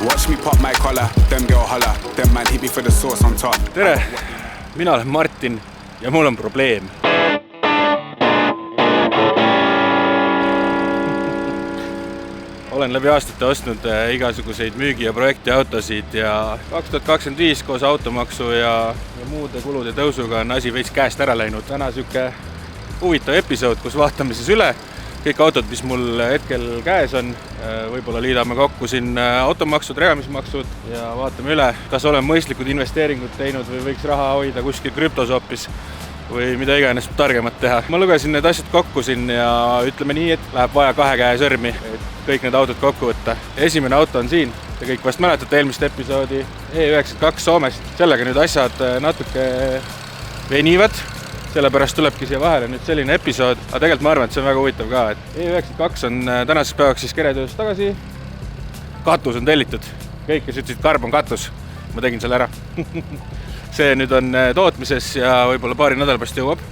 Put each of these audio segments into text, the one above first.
Watch me pop my collar, them girl holla, them man hit me for the sauce on top. Tere, mina olen Martin ja mul on probleem. Olen läbi aastate ostnud igasuguseid müügi- ja projektiautosid ja 2025 koos automaksu ja muude kulude tõusuga on asi veits käest ära läinud. Täna süke huvitav episood, kus vaatame siis üle kõik autod, mis mul hetkel käes on. Võib-olla liidame kokku siin automaksud, reamismaksud ja vaatame üle, kas olen mõistlikud investeeringud teinud või võiks raha hoida kuskil krüptosoopis või mida iganes targemat teha. Ma lugesin need asjad kokku siin ja ütleme nii, et läheb vaja 2 käe sõrmi, et kõik need autod kokku võtta. Esimene auto on siin. Te kõik vast mäletate eelmist episoodi E92 Soomest. Sellega nüüd asjad natuke venivad. Sellepärast tulebki siia vahele nüüd selline episood, aga tegelikult ma arvan, et see on väga huvitav ka, et E92 on tänaseks päevaks siis keretöös tagasi. Katus on tellitud. Kõik, kes ütlesid, karb on katus. Ma tegin selle ära. See nüüd on tootmises ja võib-olla paari nädala pärast jõuab.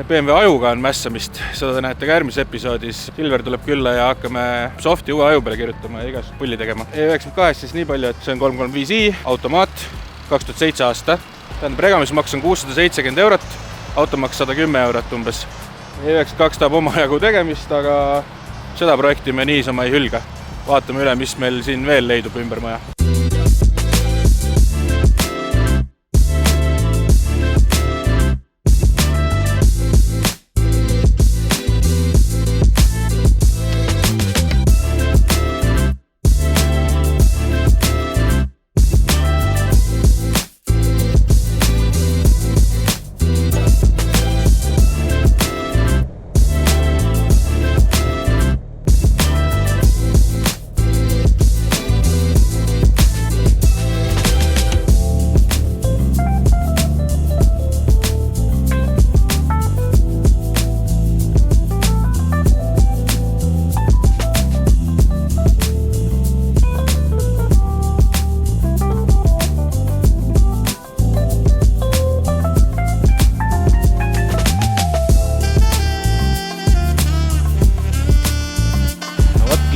BMW ajuga on mässamist, seda te näete ka järgmises episoodis. Silver tuleb külla ja hakkame softi uue aju peale kirjutama ja igast pulli tegema. E92 siis nii palju, et see on 335i, automaat, 2007 aasta. Tähendab, regamismaks on 670 eurot, automaks 110 eurot umbes. E92 tahab oma jagu tegemist, aga seda projekti me niisama ei hülga. Vaatame üle, mis meil siin veel leidub ümber maja.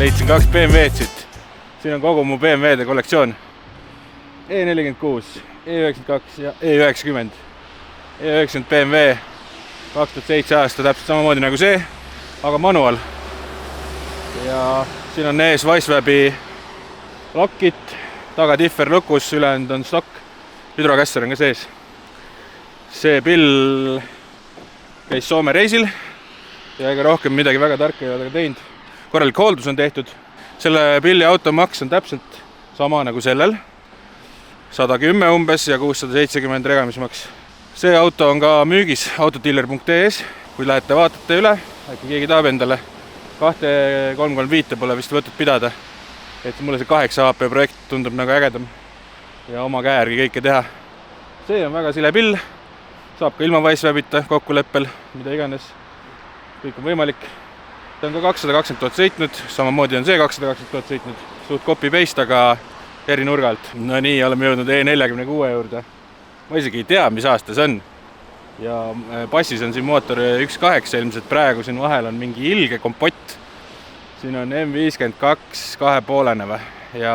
Leidsin 2 BMW-d siit. Siin on kogu mu BMW-de kollektsioon. E46, E92 ja E90. E90 BMW 2007 aasta täpselt samamoodi nagu see, aga manual. Ja siin on ees Weisswebi lokit, taga differ lukus, ülejäänud on stock. Hüdrokässer on ka sees. See pill käis Soome reisil ja ega rohkem midagi väga tarka ei ole teinud. Korralik hooldus on tehtud. Selle pilli automaks on täpselt sama nagu sellel. 110 umbes ja 670 regamismaks. See auto on ka müügis autodealer.es. Kui lähete vaatate üle, äkki keegi tahab endale 2-335 pole vist võtnud pidada. Et mulle see 8 AP projekt tundub nagu ägedam ja oma käe järgi kõike teha. See on väga sile pill. Saab ka ilma Weisswebita kokkuleppel, mida iganes. Kõik on võimalik. See on ka 220 000 sõitnud, samamoodi on see 220 000 sõitnud. Suht copy-paste, aga eri nurgalt. No nii, oleme jõudnud E46 juurde. Ma isegi ei tea, mis aasta see on. Ja passis on siin mootor 1.8, ilmselt praegu siin vahel on mingi ilge kompott. Siin on M52 2,5 või ja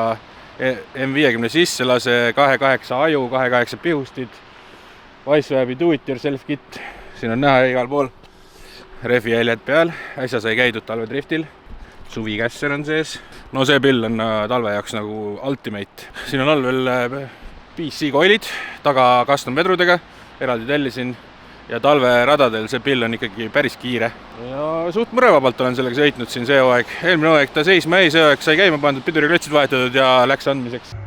M50 sisselase 2.8 aju, 2.8 pihustid. Weisswebi do it yourself kit. Siin on näha igal pool. Refi jäljed peal, äsja sai käidud talvedriftil, suvikässer on sees. No see pill on talve jaoks nagu ultimate. Siin on all veel PC koilid, taga custom vedrudega, eraldi tellisin ja talveradadel see pill on ikkagi päris kiire. Ja suht mõrevabalt olen sellega sõitnud siin see hooaeg. Eelmine hooaeg ta seisma ei, see hooaeg sai käima pandud, piduriklotsid vahetatud ja läks andmiseks.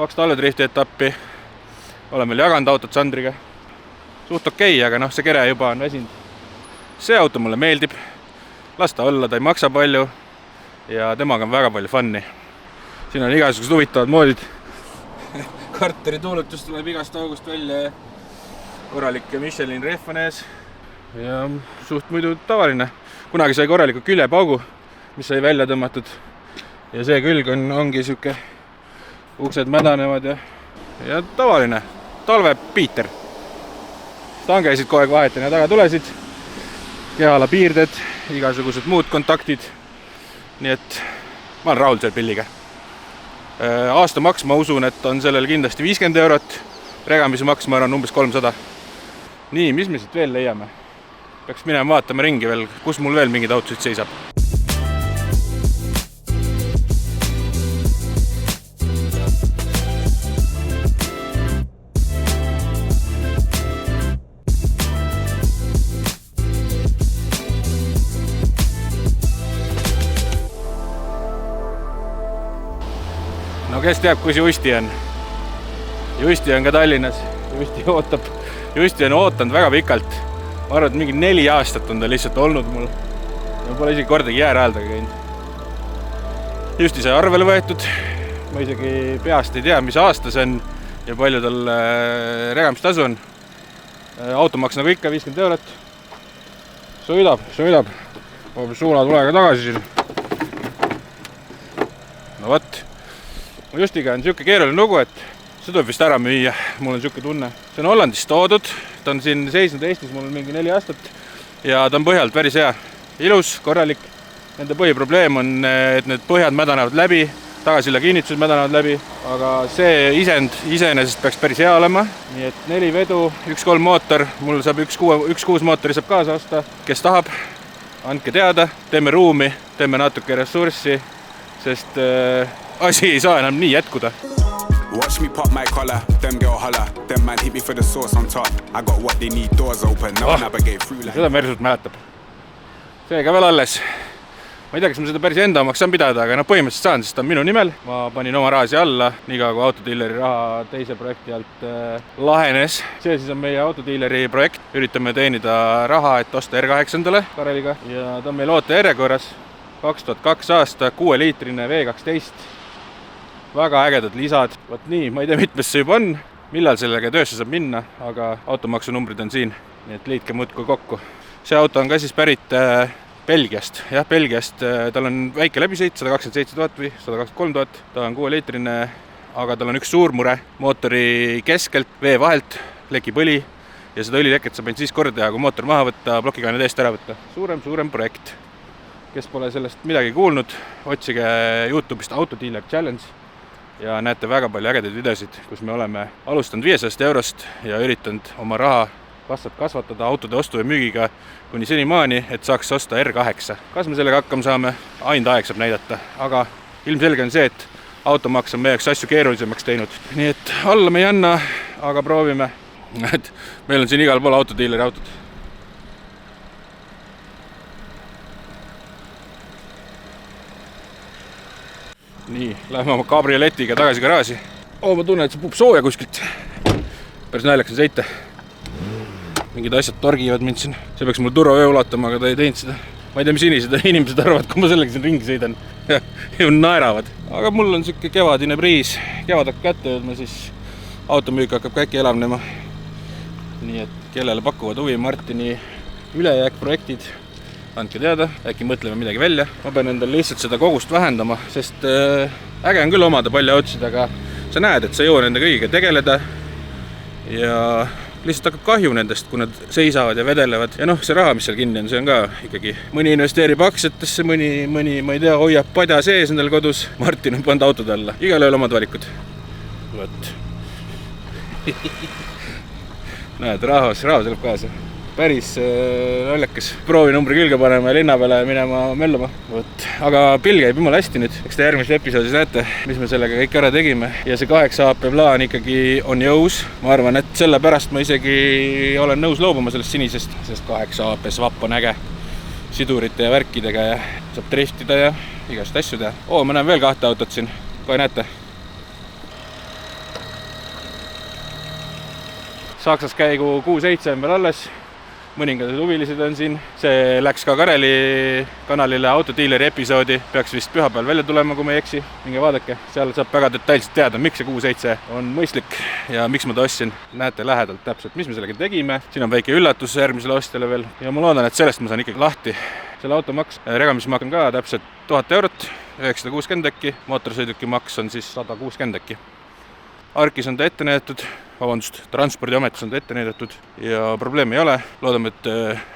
Kaks talvedrifti etappi. Olen veel jaganud autot Sandriga. Suht okei, aga noh, see kere juba on väsinud. See auto mulle meeldib. Las ta olla, ta ei maksa palju ja temaga on väga palju funni. Siin on igasugused huvitavad moodid. Karteri tuulutus tuleb igast august välja. Korralik Michelin rehv on ees. Ja suht muidu tavaline. kunagi sai korraliku küljepaugu, mis sai välja tõmmatud. Ja see külg ongi siuke, uksed mädanevad ja tavaline talve Piiter. Stangesid kogu aeg vahetan ja taga tulesid, kehala piirded, igasugused muud kontaktid. Nii et ma olen rahul selle pilliga. Aasta maks ma usun, et on sellel kindlasti 50 €, regamise maks ma arvan umbes 300. Nii, mis me siit veel leiame? Peaks minema vaatama ringi veel, kus mul veel mingid autosid seisab. No kes teab, kus Justi on? Justi on ka Tallinnas. Justi on ootanud väga pikalt. Ma arvan, et mingi 4 aastat on ta lihtsalt olnud mul. Ma pole isegi kordagi jääraaldaga käinud. Justi sai arvele võetud. Ma isegi peast ei tea, mis aasta see on ja palju tal regamistasu on. Automaks nagu ikka 50 €. Sõidab. Suuna tulega tagasi siin. No võt. Justiga on siuke keeruline lugu, et see tuleb vist ära müüa, mul on siuke tunne. See on Hollandist toodud, ta on siin seisnud Eestis mul mingi 4 aastat ja ta on põhjalt päris hea. Ilus, korralik. Nende põhiprobleem on, et need põhjad mädanevad läbi, tagasilla kinnitused mädanevad läbi, aga see iseenesest peaks päris hea olema. Nii et 4 vedu, 1.3 mootor, mul saab 1.6 mootori saab kaasa osta. Kes tahab, andke teada, teeme ruumi, teeme natuke ressurssi, sest asi ei saa enam nii jätkuda. Watch me pop my collar, them girl holla. Them man hit me for the sauce on top. I got what they need, doors open. Now I navigate through like. Seda Mersut mäletab. See ka veel alles. Ma ei tea, kas ma seda päris enda omaks saan pidada, aga põhimõtteliselt saan, sest ta on minu nimel. Ma panin oma raha siia alla, niikaua kui autodiileri raha teise projekti alt lahenes. See siis on meie autodiileri projekt. Üritame teenida raha, et osta R8-ndale Kareliga. Ja ta on meil oote järjekorras. 2002 aasta, 6-liitrine V12. Väga ägedad lisad. Võt nii, ma ei tea, mitmes see juba on, millal sellega töösse saab minna, aga automaksunumbrid on siin, nii et liitke muudku kokku. See auto on ka siis pärit Belgiast. Jah, Belgiast. Tal on väike läbisõit, 127 000 või 123 000. Ta on 6-liitrine, aga tal on üks suur mure. Mootori keskelt, vee vahelt, lekib õli ja seda õlileket saab ainult siis korda teha, kui mootor maha võtta, plokikaane teest ära võtta. Suurem projekt. Kes pole sellest midagi kuulnud, otsige YouTube'ist Autodealer Challenge ja näete väga palju ägedaid videosid, kus me oleme alustanud 500 € ja üritanud oma raha kasvatada autode ostu ja müügiga kuni senimaani, et saaks osta R8. Kas me sellega hakkama saame? Ainult aeg saab näidata, aga ilmselge on see, et automaks on meie jaoks asju keerulisemaks teinud. Nii et alla me ei anna, aga proovime. Meil on siin igal pool autodiileri autod. Nii, lähme oma kabrioletiga tagasi garaaži. Ma tunnen, et see puhub sooja kuskilt. Päris naljakas on sõita. Mingid asjad torgivad mind siin. See peaks mul turvaöö ulatama, aga ta ei teinud seda. Ma ei tea, mis inimesed arvavad, kui ma sellega siin ringi sõidan. Ja naeravad. Aga mul on siuke kevadine priis. Kevad hakkab kätte jõudma, siis automüük hakkab äkki elavnema. Nii et kellele pakuvad huvi Martini ülejääk projektid, andke teada, äkki mõtleme midagi välja. Ma pean endal lihtsalt seda kogust vähendama, sest äge on küll omada palju autosid, aga sa näed, et sa ei jõua nende kõigiga tegeleda ja lihtsalt hakkab kahju nendest, kui nad seisavad ja vedelevad. Ja see raha, mis seal kinni on, see on ka ikkagi. Mõni investeerib aktsiatesse, mõni, ma ei tea, hoiab padja sees endal kodus. Martin on pannud autod alla. Igal ööl omad valikud. Võt. Näed, rahvas tuleb kaasa. Päris naljakas. Proovi numbri külge panema ja linna peale minema möllama. Aga pill käib jumala hästi nüüd. Eks te järgmises episoodis näete, mis me sellega kõik ära tegime. Ja see 8 AP plaan ikkagi on jõus. Ma arvan, et selle pärast ma isegi olen nõus loobuma sellest sinisest, sest 8 AP svapp on äge. Sidurite ja värkidega ja saab driftida ja igast asju teha. Ma näen veel 2 autot siin. Kohe näete. Saksas käigu 6-7 on veel alles. mõningad huvilised on siin. See läks ka Kareli kanalile autodiileri episoodi, peaks vist pühapäeval välja tulema, kui ma ei eksi. Minge vaadake, seal saab väga detailselt teada, miks see Q7 on mõistlik ja miks ma ta ostsin. Näete lähedalt täpselt, mis me sellega tegime. Siin on väike üllatus järgmisele ostjale veel ja ma loodan, et sellest ma saan ikkagi lahti. Selle automaks, regamismaks on ka täpselt 1000 eurot, 960 äkki, mootorsõiduki maks on siis 160 äkki. Arkis on ta ette näidatud, Transpordiametis on ta ette näidatud ja probleemi ei ole. Loodame, et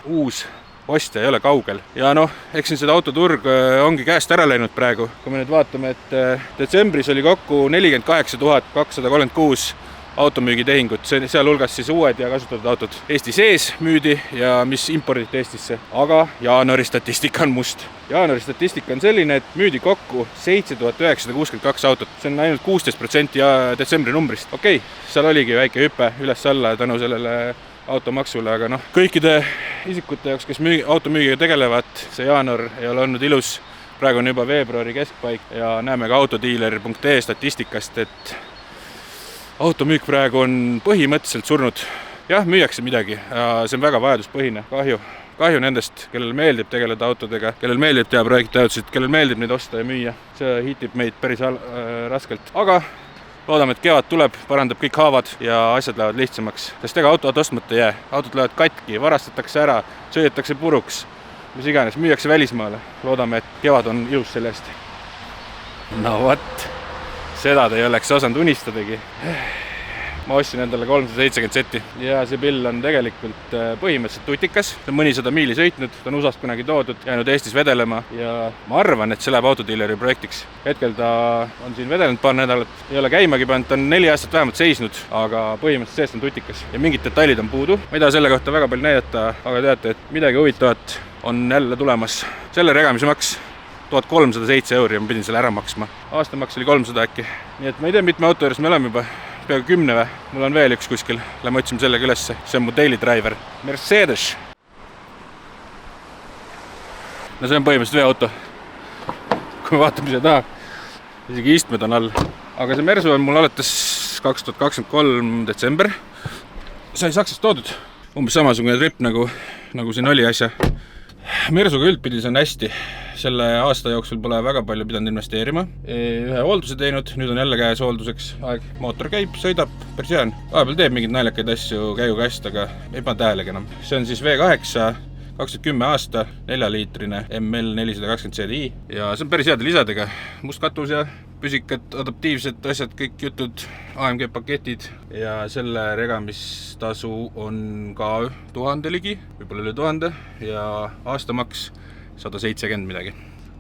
uus ostja ei ole kaugel. Ja eks siin seda autoturg ongi käest ära läinud praegu. Kui me nüüd vaatame, et detsembris oli kokku 48 236 automüügitehingut, seal hulgas siis uued ja kasutatud autod Eesti sees müüdi ja mis imporditi Eestisse. Aga jaanuari statistika on must. Jaanuari statistika on selline, et müüdi kokku 7962 autot. See on ainult 16% detsembri numbrist. Okei, seal oligi väike hüpe üles-alla tänu sellele automaksule, aga kõikide isikute jaoks, kes automüügiga tegelevad, see jaanuar ei ole olnud ilus. Praegu on juba veebruari keskpaik ja näeme ka autodealer.ee statistikast, et automüük praegu on põhimõtteliselt surnud. Jah, müüakse midagi, see on väga vajaduspõhine, kahju nendest, kellel meeldib tegeleda autodega, kellel meeldib teha projektiautosid, kellel meeldib neid osta ja müüa. See hitib meid päris raskelt, aga loodame, et kevad tuleb, parandab kõik haavad ja asjad lähevad lihtsamaks, sest ega autot ostmata jää. Autod lähevad katki, varastatakse ära, sõidetakse puruks, mis iganes, müüakse välismaale. Loodame, et kevad on ilus selle eest. No vot. Seda te ei oleks osanud unistadagi. Ma ostsin endale 370 seti ja see pill on tegelikult põhimõtteliselt tutikas. Ta on mõnisada miili sõitnud, ta on USAst kunagi toodud, jäänud Eestis vedelema ja ma arvan, et see läheb autodealeri projektiks. Hetkel ta on siin vedelenud paar nädalat, ei ole käimagi pannud, ta on 4 aastat vähemalt seisnud, aga põhimõtteliselt seest on tutikas ja mingid detailid on puudu. Ma ei taha selle kohta väga palju näidata, aga teate, et midagi huvitavat on jälle tulemas. Selle regamismaks 1307 € ja ma pidin selle ära maksma. Aastamaks oli 300 äkki. Nii et ma ei tea, mitme auto juures me oleme juba. Peaaegu 10 või? Mul on veel üks kuskil. Lähme otsime sellega ülesse. See on mu daily driver. Mercedes. No see on põhimõtteliselt veeauto. Kui me vaatame siia taha, isegi istmed on all. Aga see Mersu on mul alates 2023 detsember. Sai Saksast toodud. Umbes samasugune trip nagu siin oli asja. Mersuga üldpidi see on hästi. Selle aasta jooksul pole väga palju pidanud investeerima. Ühe hoolduse teinud, nüüd on jälle käes hoolduseks aeg. Mootor käib, sõidab, päris hea on. Vahepeal teeb mingeid naljakaid asju käigukäest, aga ei pane tähelegi enam. See on siis V8, 2010 aasta, 4-liitrine ML 420 CDI ja see on päris heade lisadega. Must katus ja püsikad, adaptiivsed asjad, kõik jutud, AMG paketid ja selle regamistasu on ka 1000 ligi, võib-olla üle 1000 ja aastamaks 170 midagi.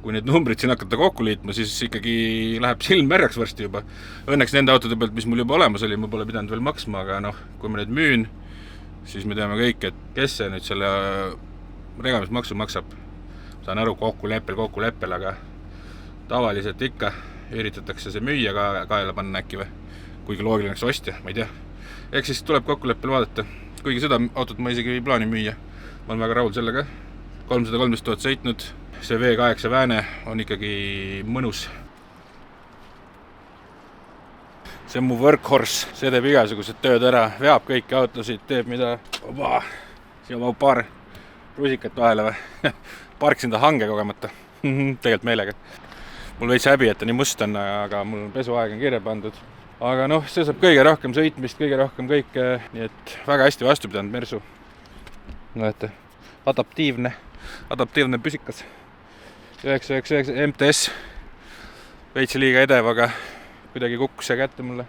Kui need numbrid siin hakata kokku liitma, siis ikkagi läheb silm märjaks varsti juba. Õnneks nende autode pealt, mis mul juba olemas oli, ma pole pidanud veel maksma, aga kui ma need müün, siis me teame kõik, et kes see nüüd selle regamismaksu maksab. Saan aru kokkuleppel, aga tavaliselt ikka üritatakse see müüa kaela panna äkki või. Kuigi loogiline oleks ostja, ma ei tea. Ehk siis tuleb kokkuleppel vaadata. Kuigi seda autot ma isegi ei plaani müüa. Ma olen väga rahul sellega. 313 000 sõitnud. See V8 vääne on ikkagi mõnus. See on mu workhorse. See teeb igasugused tööd ära. Veab kõiki autosid, teeb mida. Siia mahub paar rusikat vahele või. Parksin ta hange kogemata. Tegelikult meelega. Mul veits häbi, et ta nii must on, aga mul pesuaeg on kirja pandud. Aga see saab kõige rohkem sõitmist, kõige rohkem kõike. Nii et väga hästi vastu pidanud Mersu. Näete, adaptiivne püsikas. 999 MTS. Veitsi liiga edev, aga kuidagi kukkus see kätte mulle.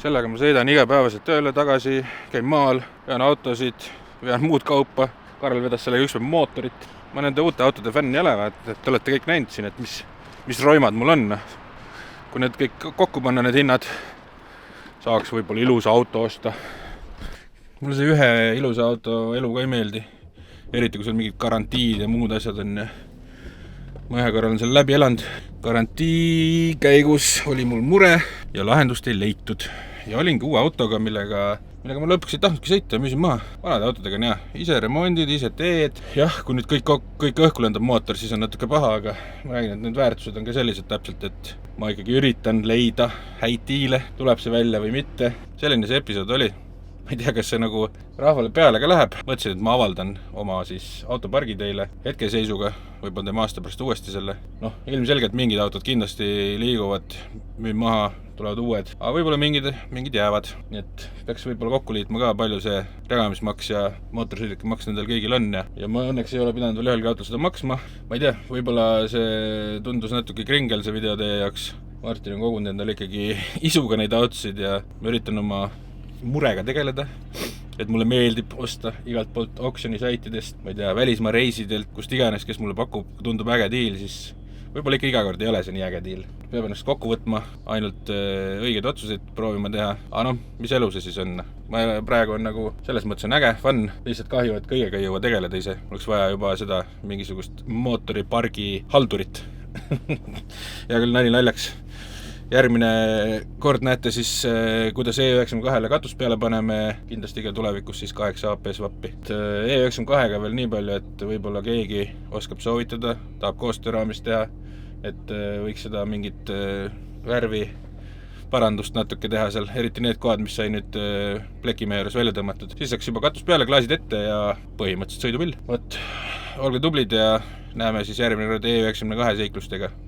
Sellega ma sõidan igapäevaselt tööle tagasi, käin maal, vean autosid, vean muud kaupa. Karel vedas sellega ükspäev mootorit. Ma nende uute autode fänn ei ole, et te olete kõik näinud siin, et mis roimad mul on. Kui need kõik kokku panna, need hinnad, saaks võib-olla ilusa auto osta. Mulle see ühe ilusa auto elu ka ei meeldi. Eriti kui seal mingid garantiid ja muud asjad on. Ma ühe korral olen seal läbi elanud. Garantii käigus oli mul mure ja lahendust ei leitud. Ja olingi uue autoga, millega ma lõpuks ei tahtnudki sõita ja müüsin maha. Vanade autodega on ise remondid, ise teed. Jah, kui nüüd kõik õhku lendab mootor, siis on natuke paha, aga ma räägin, et need väärtused on ka sellised täpselt, et ma ikkagi üritan leida häid diile, tuleb see välja või mitte. Selline see episood oli. ma ei tea, kas see nagu rahvale peale ka läheb. Mõtlesin, et ma avaldan oma siis autopargi teile hetkeseisuga, võib-olla teeme aasta pärast uuesti selle. Noh, ilmselgelt mingid autod kindlasti liiguvad, müün maha, tulevad uued, aga võib-olla mingid jäävad. Nii et peaks võib-olla kokku liitma ka, palju see regamismaks ja mootorsõidukimaks nendel kõigil on ja ma õnneks ei ole pidanud veel ühelgi autol seda maksma. Ma ei tea, võib-olla see tundus natuke kringel see video teie jaoks. Martin on kogunud endale ikkagi isuga neid autosid ja ma üritan oma murega tegeleda, et mulle meeldib osta igalt poolt auksjoni saitidest, ma ei tea, välismaa reisidelt, kust iganes, kes mulle pakub, tundub äge diil, siis võib-olla ikka iga kord ei ole see nii äge diil. Peab ennast kokku võtma, ainult õigeid otsuseid proovima teha, aga noh, mis elu see siis on? Ma praegu on nagu, selles mõttes on äge, fun, lihtsalt kahju, et kõigega ei jõua tegeleda ise. Oleks vaja juba seda mingisugust mootoripargi haldurit. Ja küll nali naljaks. Järgmine kord näete siis, kuidas E92-le katus peale paneme, kindlasti ka tulevikus siis 8 APS vappi. E92-ga veel nii palju, et võib-olla keegi oskab soovitada, tahab koostööraamist teha, et võiks seda mingit värvi parandust natuke teha seal, eriti need kohad, mis sai nüüd Plekimäe juures välja tõmmatud. Siis saaks juba katus peale, klaasid ette ja põhimõtteliselt sõidupill. Olge tublid ja näeme siis järgmine kord E92 seiklustega.